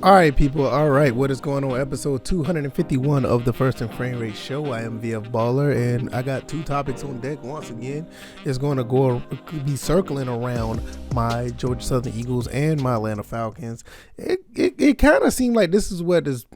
All right, people. All right, what is going on? Episode 251 of the First and Frame Rate Show. I am VF Baller, and I got two topics on deck once again. It's going to be circling around my Georgia Southern Eagles and my Atlanta Falcons. It kind of seemed like this is what is,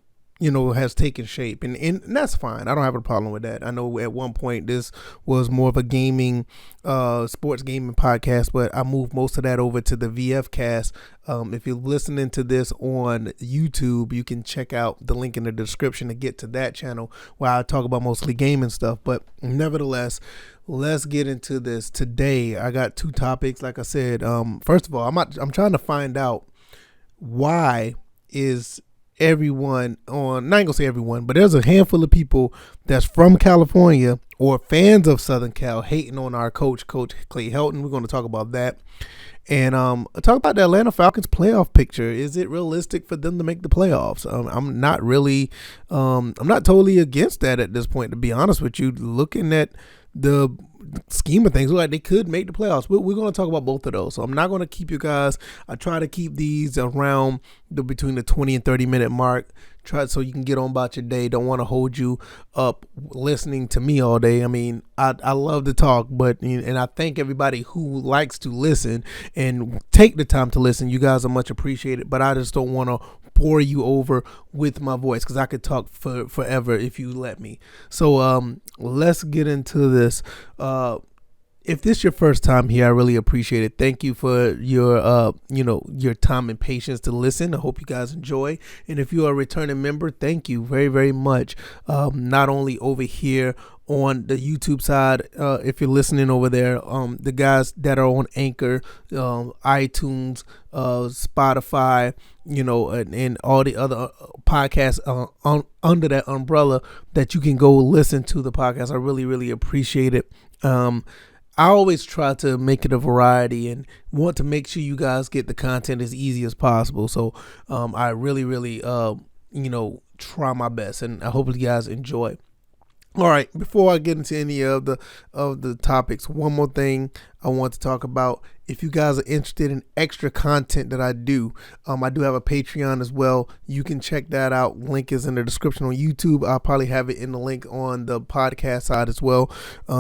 has taken shape, and that's fine. I don't have a problem with that. I know at one point this was more of a gaming, sports gaming podcast, but I moved most of that over to the VF cast. If you're listening to this on YouTube, you can check out the link in the description to get to that channel where I talk about mostly gaming stuff. But nevertheless, let's get into this today. I got two topics. Like I said, first of all, I'm trying to find out why is everyone on, not gonna say everyone, but there's a handful of people that's from California or fans of Southern Cal hating on our Coach Clay Helton. We're going to talk about that. And talk about the Atlanta Falcons playoff picture. Is it realistic for them to make the playoffs? I'm not really, I'm not totally against that at this point, to be honest with you. Looking at the scheme of things, like they could make the playoffs. We're going to talk about both of those. So I'm not going to keep you guys. I try to keep these around between the 20 and 30 minute mark. Try so you can get on about your day. Don't want to hold you up listening to me all day. I mean, I love to talk, and I thank everybody who likes to listen and take the time to listen. You guys are much appreciated, but I just don't want to bore you over with my voice because I could talk forever if you let me. So let's get into this. If this is your first time here, I really appreciate it. Thank you for your your time and patience to listen. I hope you guys enjoy. And if you are a returning member, thank you very, very much. Not only over here on the YouTube side, if you're listening over there, the guys that are on Anchor, iTunes, Spotify, and all the other podcasts under that umbrella that you can go listen to the podcast. I really, really appreciate it. I always try to make it a variety and want to make sure you guys get the content as easy as possible. So I really, really, try my best, and I hope you guys enjoy. All right, before I get into any of the topics, one more thing I want to talk about. If you guys are interested in extra content that I do have a Patreon as well. You can check that out. Link is in the description on YouTube. I'll probably have it in the link on the podcast side as well.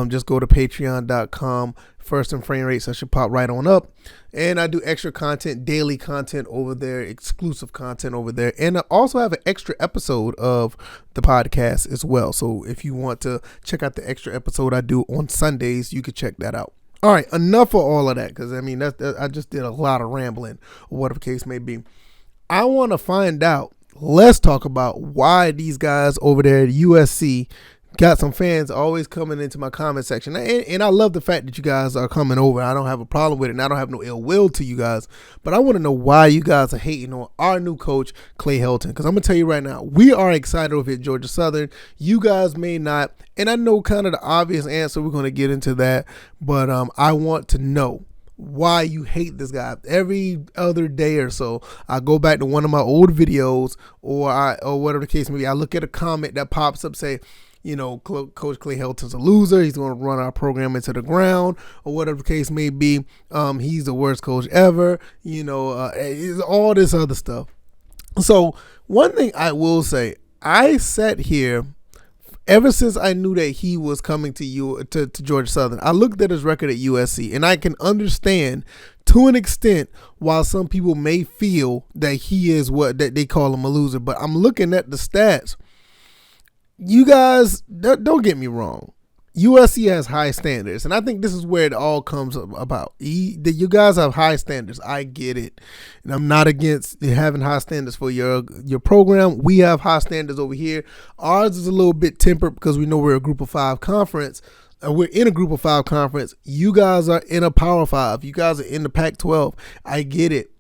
Just go to patreon.com. First and Frame Rates. That should pop right on up. And I do extra content, daily content over there, exclusive content over there. And I also have an extra episode of the podcast as well. So if you want to check out the extra episode I do on Sundays, you can check that out. All right, enough of all of that, because I just did a lot of rambling, or whatever the case may be. I want to find out. Let's talk about why these guys over there at USC got some fans always coming into my comment section. And I love the fact that you guys are coming over. I don't have a problem with it, and I don't have no ill will to you guys. But I want to know why you guys are hating on our new coach, Clay Helton. Because I'm going to tell you right now, we are excited over at Georgia Southern. You guys may not. And I know kind of the obvious answer. We're going to get into that. But I want to know why you hate this guy. Every other day or so, I go back to one of my old videos or whatever the case may be. I look at a comment that pops up, say, Coach Clay Helton's a loser. He's going to run our program into the ground, or whatever the case may be. He's the worst coach ever. All this other stuff. So one thing I will say, I sat here ever since I knew that he was coming to Georgia Southern. I looked at his record at USC, and I can understand to an extent why some people may feel that he is that they call him a loser. But I'm looking at the stats. You guys, don't get me wrong. USC has high standards, and I think this is where it all comes about. You guys have high standards. I get it, and I'm not against having high standards for your program. We have high standards over here. Ours is a little bit tempered because we know we're a Group of 5 conference. We're in a Group of 5 conference. You guys are in a Power 5. You guys are in the Pac-12. I get it.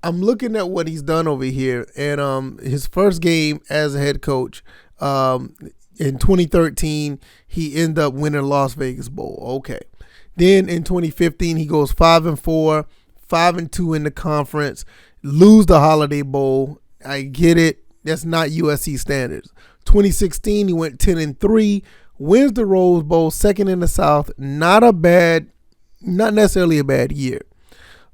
I'm looking at what he's done over here, and his first game as a head coach. In 2013, he ended up winning Las Vegas Bowl. Okay. Then in 2015, he goes 5-4, 5-2 in the conference, lose the Holiday Bowl. I get it. That's not USC standards. 2016, he went 10-3, wins the Rose Bowl, second in the South. Not necessarily a bad year.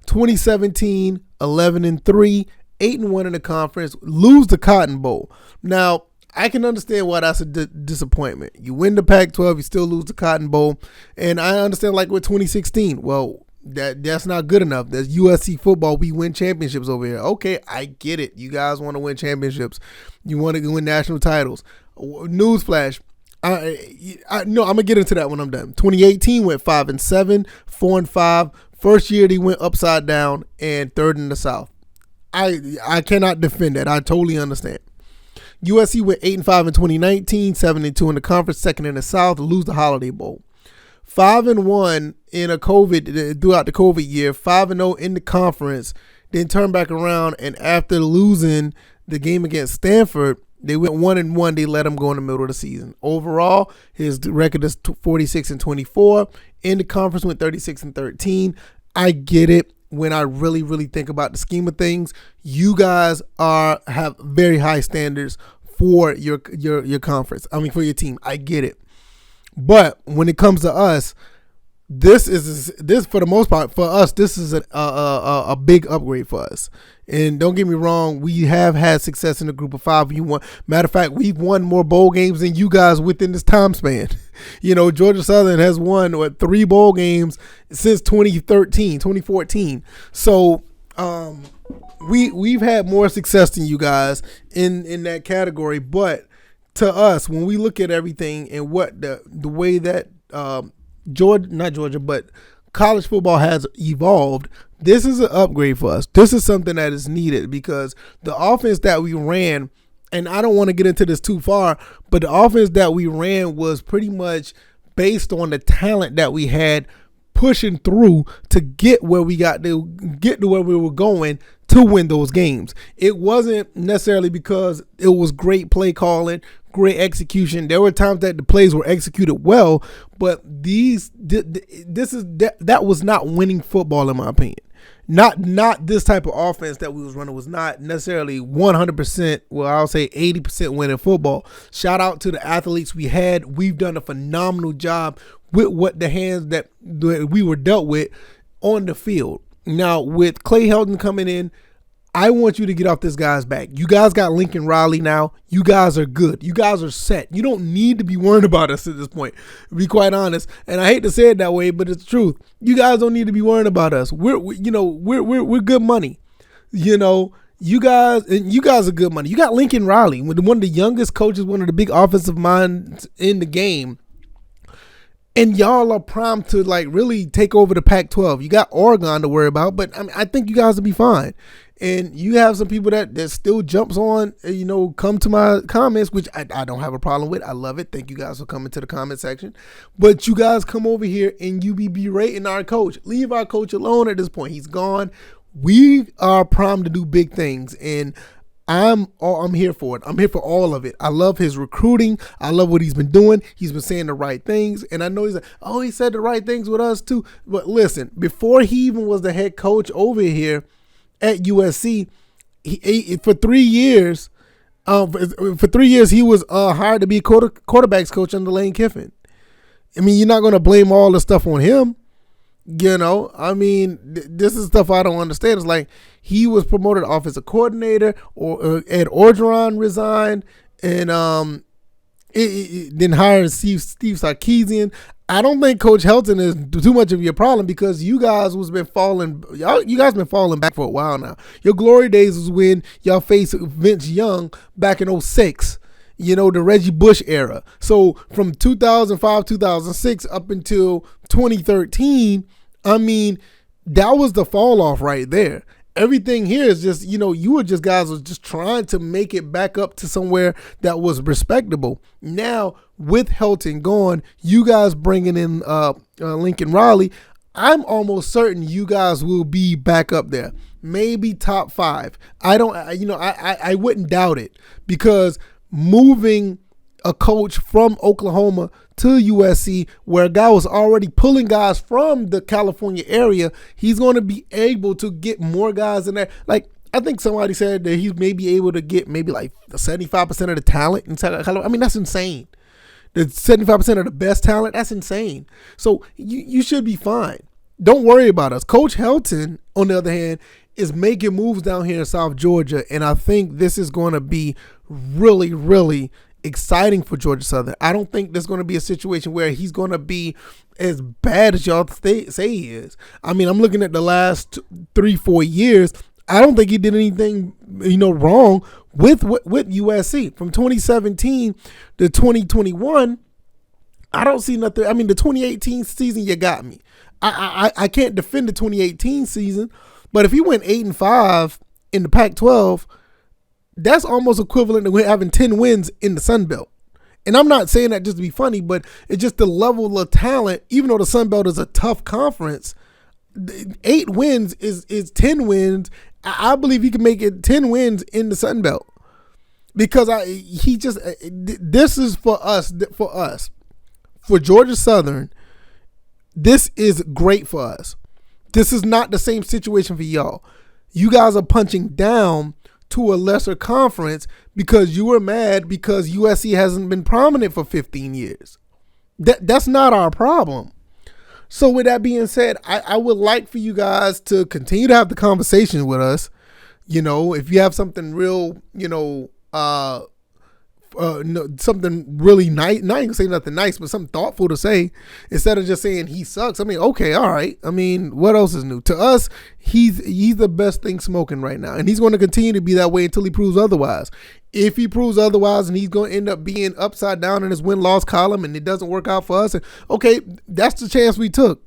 2017, 11-3, 8-1 in the conference, lose the Cotton Bowl. Now, I can understand why that's a disappointment. You win the Pac-12, you still lose the Cotton Bowl, and I understand like with 2016. Well, that's not good enough. That's USC football. We win championships over here. Okay, I get it. You guys want to win championships. You want to win national titles. Newsflash. No, I'm gonna get into that when I'm done. 2018 went 5-7, 4-5. First year they went upside down and third in the South. I cannot defend that. I totally understand. USC went 8-5 in 2019, 7-2 in the conference, second in the South, lose the Holiday Bowl. 5-1 in a COVID throughout the COVID year, 5-0 in the conference, then turn back around, and after losing the game against Stanford, they went 1-1. They let him go in the middle of the season. Overall, his record is 46-24. In the conference, went 36-13. I get it. When I really, really think about the scheme of things, you guys have very high standards for your conference. I mean, for your team. I get it. But when it comes to us, this for the most part for us, this is a big upgrade for us. And don't get me wrong, we have had success in the group of five. Matter of fact, we've won more bowl games than you guys within this time span. Georgia Southern has won 3 bowl games since 2014. So we've had more success than you guys in that category. But to us, when we look at everything and what the way that not Georgia, but college football has evolved, this is an upgrade for us. This is something that is needed because the offense that we ran, and I don't want to get into this too far, but the offense that we ran was pretty much based on the talent that we had pushing through to get where we got to get to where we were going to win those games. It wasn't necessarily because it was great play calling, great execution. There were times that the plays were executed well, but that was not winning football in my opinion. Not this type of offense that we was running was not necessarily 100%, well, I'll say 80% winning football. Shout out to the athletes we had. We've done a phenomenal job with what the hands that we were dealt with on the field. Now, with Clay Helton coming in, I want you to get off this guy's back. You guys got Lincoln Riley now. You guys are good. You guys are set. You don't need to be worried about us at this point, to be quite honest. And I hate to say it that way, but it's the truth. You guys don't need to be worried about us. We're good money. You guys are good money. You got Lincoln Riley, one of the youngest coaches, one of the big offensive minds in the game. And y'all are primed to really take over the Pac-12. You got Oregon to worry about, but I think you guys will be fine. And you have some people that still jumps on, come to my comments, which I don't have a problem with. I love it. Thank you guys for coming to the comment section. But you guys come over here and you be berating our coach. Leave our coach alone at this point. He's gone. We are primed to do big things. And I'm here for it. I'm here for all of it. I love his recruiting. I love what he's been doing. He's been saying the right things. And I know he said the right things with us too. But listen, before he even was the head coach over here at USC, for 3 years, he was hired to be quarterbacks coach under Lane Kiffin. I mean, you're not going to blame all the stuff on him. This is stuff I don't understand. It's like he was promoted offensive coordinator, or Ed Orgeron resigned, and then hired Steve Sarkisian. I don't think Coach Helton is too much of your problem because you guys been falling back for a while now. Your glory days was when y'all faced Vince Young back in 2006. The Reggie Bush era. So from 2005, 2006 up until 2013, that was the fall off right there. Everything here is just, you were just guys was just trying to make it back up to somewhere that was respectable. Now, with Helton gone, you guys bringing in Lincoln Riley, I'm almost certain you guys will be back up there. Maybe top 5. I wouldn't doubt it because moving a coach from Oklahoma to USC, where a guy was already pulling guys from the California area, he's going to be able to get more guys in there. I think somebody said that he's maybe able to get maybe 75% of the talent inside California. That's insane. The 75% of the best talent, that's insane. So you should be fine. Don't worry about us. Coach Helton, on the other hand, is making moves down here in South Georgia, and I think this is going to be really, really exciting for Georgia Southern. I don't think there's going to be a situation where he's going to be as bad as y'all say he is. I mean, I'm looking at the last 3-4 years. I don't think he did anything, wrong with USC. From 2017 to 2021, I don't see nothing. I mean, the 2018 season, you got me. I can't defend the 2018 season, but if he went 8-5 in the Pac-12, that's almost equivalent to having 10 wins in the Sun Belt. And I'm not saying that just to be funny, but it's just the level of talent. Even though the Sun Belt is a tough conference, 8 wins is 10 wins. I believe he can make it 10 wins in the Sun Belt, because this is for us, for Georgia Southern. This is great for us. This is not the same situation for y'all. You guys are punching down to a lesser conference because you were mad because USC hasn't been prominent for 15 years. That's not our problem. So with that being said, I would like for you guys to continue to have the conversation with us. If you have something real, something really nice, not even say nothing nice, but something thoughtful to say, instead of just saying he sucks. I mean, okay, all right. I mean, what else is new? To us, he's the best thing smoking right now, and he's going to continue to be that way until he proves otherwise. If he proves otherwise and he's going to end up being upside down in his win-loss column and it doesn't work out for us, okay, that's the chance we took.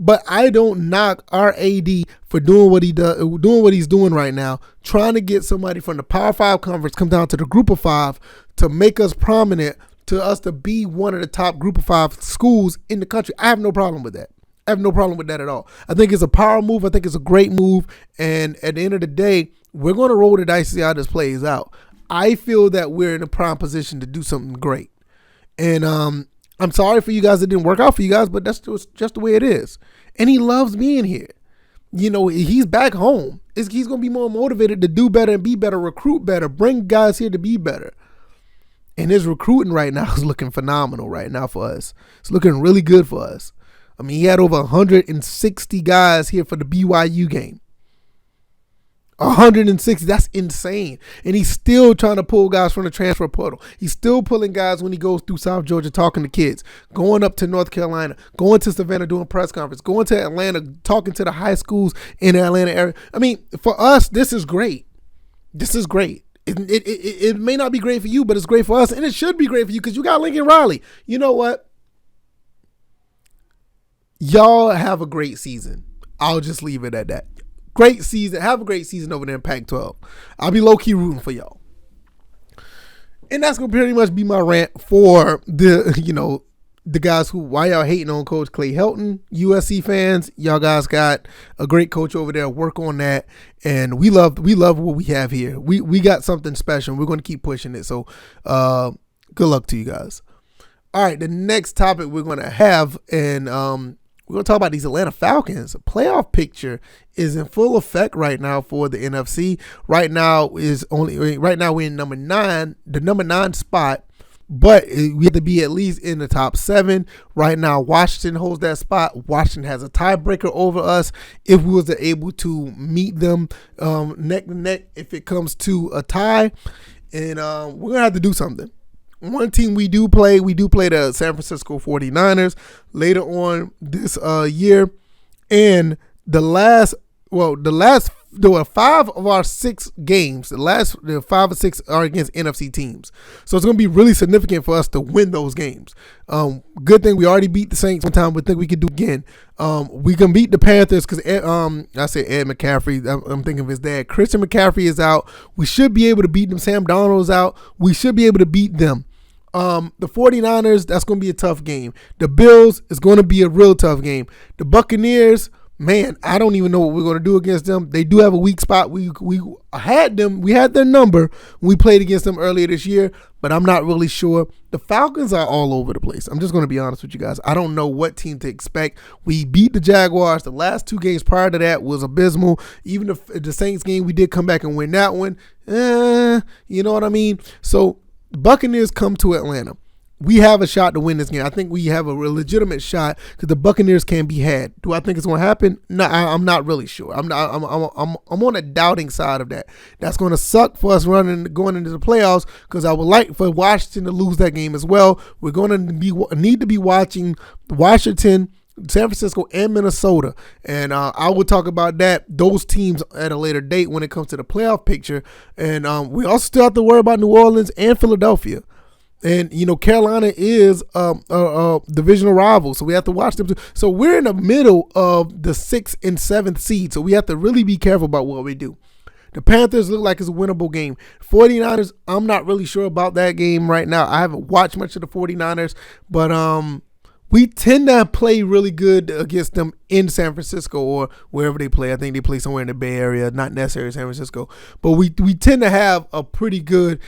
But I don't knock our AD for doing what he's doing right now, trying to get somebody from the Power 5 conference come down to the Group of 5 to make us prominent, to us to be one of the top Group of 5 schools in the country. I have no problem with that. I have no problem with that at all. I think it's a power move. I think it's a great move. And at the end of the day, we're going to roll the dice to see how this plays out. I feel that we're in a prime position to do something great. And I'm sorry for you guys that didn't work out for you guys, but that's just the way it is. And he loves being here. He's back home. He's going to be more motivated to do better and be better, recruit better, bring guys here to be better. And his recruiting right now is looking phenomenal right now for us. It's looking really good for us. I mean, he had over 160 guys here for the BYU game. 160, that's insane. And he's still trying to pull guys from the transfer portal. He's still pulling guys when he goes through South Georgia talking to kids, going up to North Carolina, going to Savannah doing press conference, going to Atlanta, talking to the high schools in the Atlanta area. I mean, for us, this is great. This is great. It may not be great for you, but it's great for us, and it should be great for you because you got Lincoln Riley. You know what? Y'all have a great season. I'll just leave it at that. Great season. Have a great season over there in Pac-12. I'll be low-key rooting for y'all. And that's going to pretty much be my rant for the guys why y'all hating on Coach Clay Helton. USC fans, y'all guys got a great coach over there. Work on that. And we love what we have here. We got something special. We're going to keep pushing it. So good luck to you guys. All right, the next topic we're going to have, and we're going to talk about these Atlanta Falcons. Playoff picture is in full effect right now for the NFC. Right now we're in number 9, the number 9 spot, but we have to be at least in the top 7. Right now, Washington holds that spot. Washington has a tiebreaker over us if we was able to meet them neck to neck if it comes to a tie. And we're going to have to do something. One team we do play the San Francisco 49ers later on this year. And there were 5 of our 6 games. The 5 or 6 are against NFC teams. So it's going to be really significant for us to win those games. Good thing we already beat the Saints one time, but think we could do again. We can beat the Panthers because I say Ed McCaffrey. I'm thinking of his dad. Christian McCaffrey is out. We should be able to beat them. Sam Darnold's out. We should be able to beat them. The 49ers, that's going to be a tough game. The Bills is going to be a real tough game. The Buccaneers, man, I don't even know what we're going to do against them. They do have a weak spot. We had their number when we played against them earlier this year, but I'm not really sure. The Falcons are all over the place. I'm just going to be honest with you guys. I don't know what team to expect. We beat the Jaguars. The last 2 games prior to that was abysmal. Even the Saints game, we did come back and win that one. You know what I mean? So Buccaneers come to Atlanta. we have a shot to win this game. I think we have a legitimate shot because the Buccaneers can be had. Do I think it's going to happen? No, I'm not really sure. I'm on the doubting side of that. That's going to suck for us going into the playoffs because I would like for Washington to lose that game as well. We're going to need to be watching Washington, San Francisco, and Minnesota. And I will talk about those teams at a later date when it comes to the playoff picture. And we also still have to worry about New Orleans and Philadelphia. And, Carolina is a divisional rival, so we have to watch them too. So we're in the middle of the 6th and 7th seed, so we have to really be careful about what we do. The Panthers look like it's a winnable game. 49ers, I'm not really sure about that game right now. I haven't watched much of the 49ers, but we tend to play really good against them in San Francisco or wherever they play. I think they play somewhere in the Bay Area, not necessarily San Francisco. But we tend to have a pretty good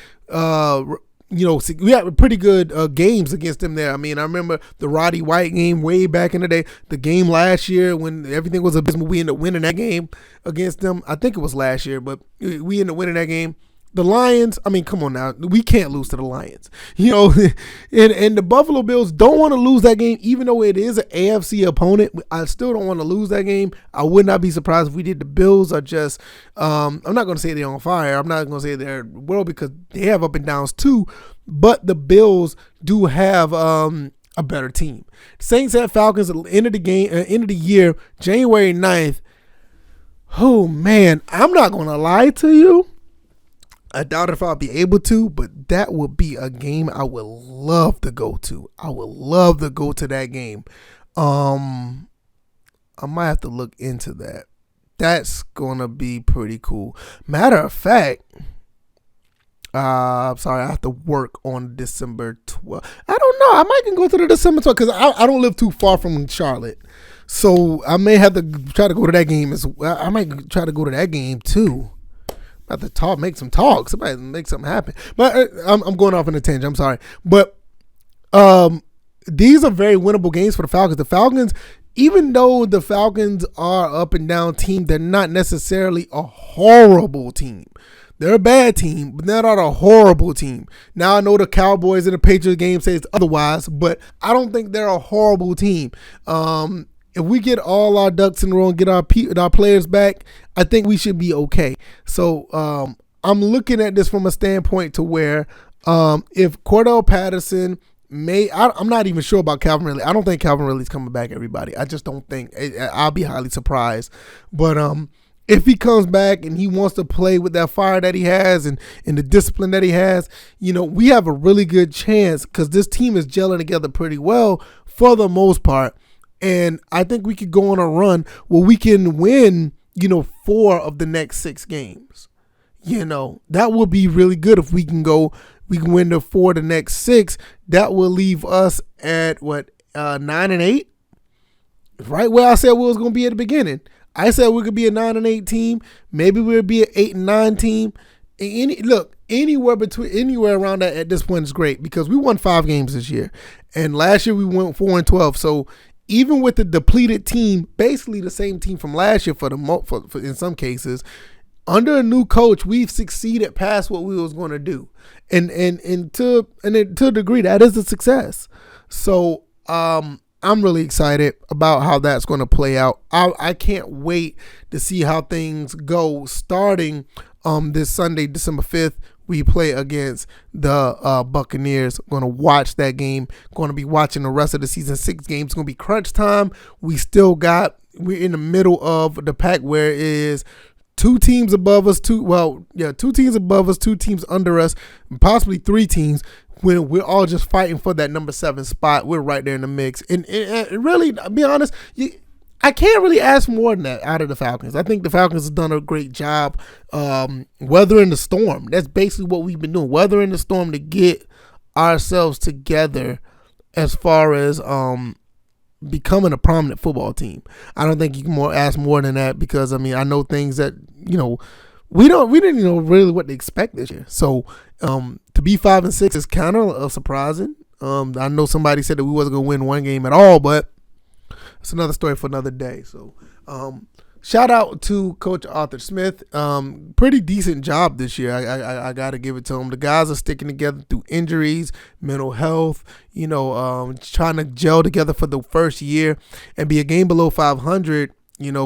we had pretty good games against them there. I mean, I remember the Roddy White game way back in the day. The game last year when everything was abysmal, we ended up winning that game against them. I think it was last year, but we ended up winning that game. The Lions, I mean, come on now. We can't lose to the Lions. And the Buffalo Bills don't want to lose that game, even though it is an AFC opponent. I still don't want to lose that game. I would not be surprised if we did. The Bills are just, I'm not going to say they're on fire. I'm not going to say they're world because they have up and downs too. But the Bills do have a better team. Saints at Falcons at the end of the game, end of the year, January 9th. Oh, man, I'm not going to lie to you. I doubt if I'll be able to, but that would be a game I would love to go to. I would love to go to that game. I might have to look into that. That's going to be pretty cool. Matter of fact, I'm sorry, I have to work on December 12th. I don't know. I might can go to the December 12th because I don't live too far from Charlotte. So I may have to try to go to that game as well. I might try to go to that game too. Have to make some talk. Somebody make something happen. But I'm going off on a tangent. I'm sorry. But these are very winnable games for the Falcons. The Falcons, even though the Falcons are up and down team, they're not necessarily a horrible team. They're a bad team, but they're not a horrible team. Now, I know the Cowboys and the Patriots game says otherwise, but I don't think they're a horrible team. If we get all our ducks in a row and get our players back, I think we should be okay. So I'm looking at this from a standpoint to where if Cordell Patterson I'm not even sure about Calvin Ridley. I don't think Calvin Ridley's coming back, everybody. I just don't think. I'll be highly surprised. But if he comes back and he wants to play with that fire that he has and the discipline that he has, we have a really good chance because this team is gelling together pretty well for the most part. And I think we could go on a run where we can win, 4 of the next 6 games. That would be really good if we can win the 4 of the next 6. That will leave us at 9-8? Right where I said we was going to be at the beginning. I said we could be a 9-8 team. Maybe we'll be an 8-9 team. Anywhere around that at this point is great because we won 5 games this year. And last year we went 4-12. So even with the depleted team, basically the same team from last year for in some cases, under a new coach, we've succeeded past what we was going to do, and to a degree that is a success. So I'm really excited about how that's going to play out. I can't wait to see how things go starting this Sunday, December 5th. We play against the Buccaneers. Going to watch that game. Going to be watching the rest of the season 6 games. It's going to be crunch time. We're in the middle of the pack where it is 2 teams above us, 2 teams above us, 2 teams under us, and possibly 3 teams. When we're all just fighting for that number 7 spot, we're right there in the mix. And really, to be honest, I can't really ask more than that out of the Falcons. I think the Falcons have done a great job weathering the storm. That's basically what we've been doing, weathering the storm to get ourselves together as far as becoming a prominent football team. I don't think you can ask more than that because, I know things that, we didn't know really what to expect this year. So to be 5-6 is kind of surprising. I know somebody said that we wasn't going to win one game at all, but it's another story for another day. So Shout out to Coach Arthur Smith. Pretty decent job this year. I got to give it to him. The guys are sticking together through injuries, mental health, trying to gel together for the first year and be a game below 500,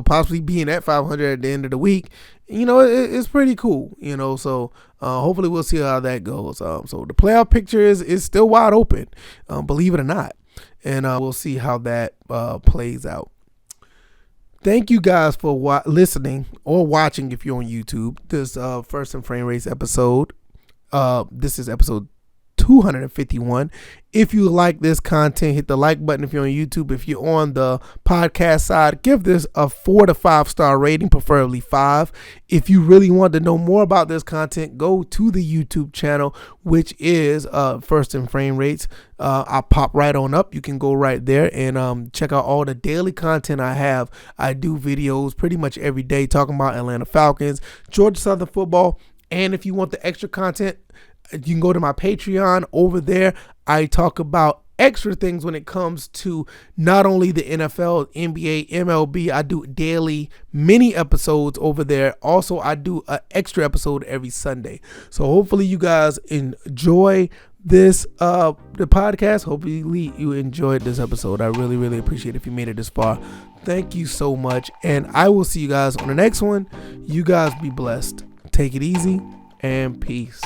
possibly being at 500 at the end of the week. It's pretty cool, so hopefully we'll see how that goes. So the playoff picture is still wide open, believe it or not. And we'll see how that plays out. Thank you guys for listening or watching if you're on YouTube. This First and Frame Race episode. This is episode 251. If you like this content, hit the like button if you're on YouTube. If you're on the podcast side, give this a 4 to 5 star rating, preferably 5. If you really want to know more about this content, go to the YouTube channel, which is First and Frame Rates. I'll pop right on up. You can go right there and check out all the daily content I have. I do videos pretty much every day talking about Atlanta Falcons, Georgia Southern football, and if you want the extra content, you can go to my Patreon. Over there, I talk about extra things when it comes to not only the NFL, NBA, MLB. I do daily mini episodes over there. Also, I do an extra episode every Sunday. So hopefully you guys enjoy this the podcast. Hopefully you enjoyed this episode. I really, really appreciate it if you made it this far. Thank you so much. And I will see you guys on the next one. You guys be blessed. Take it easy and peace.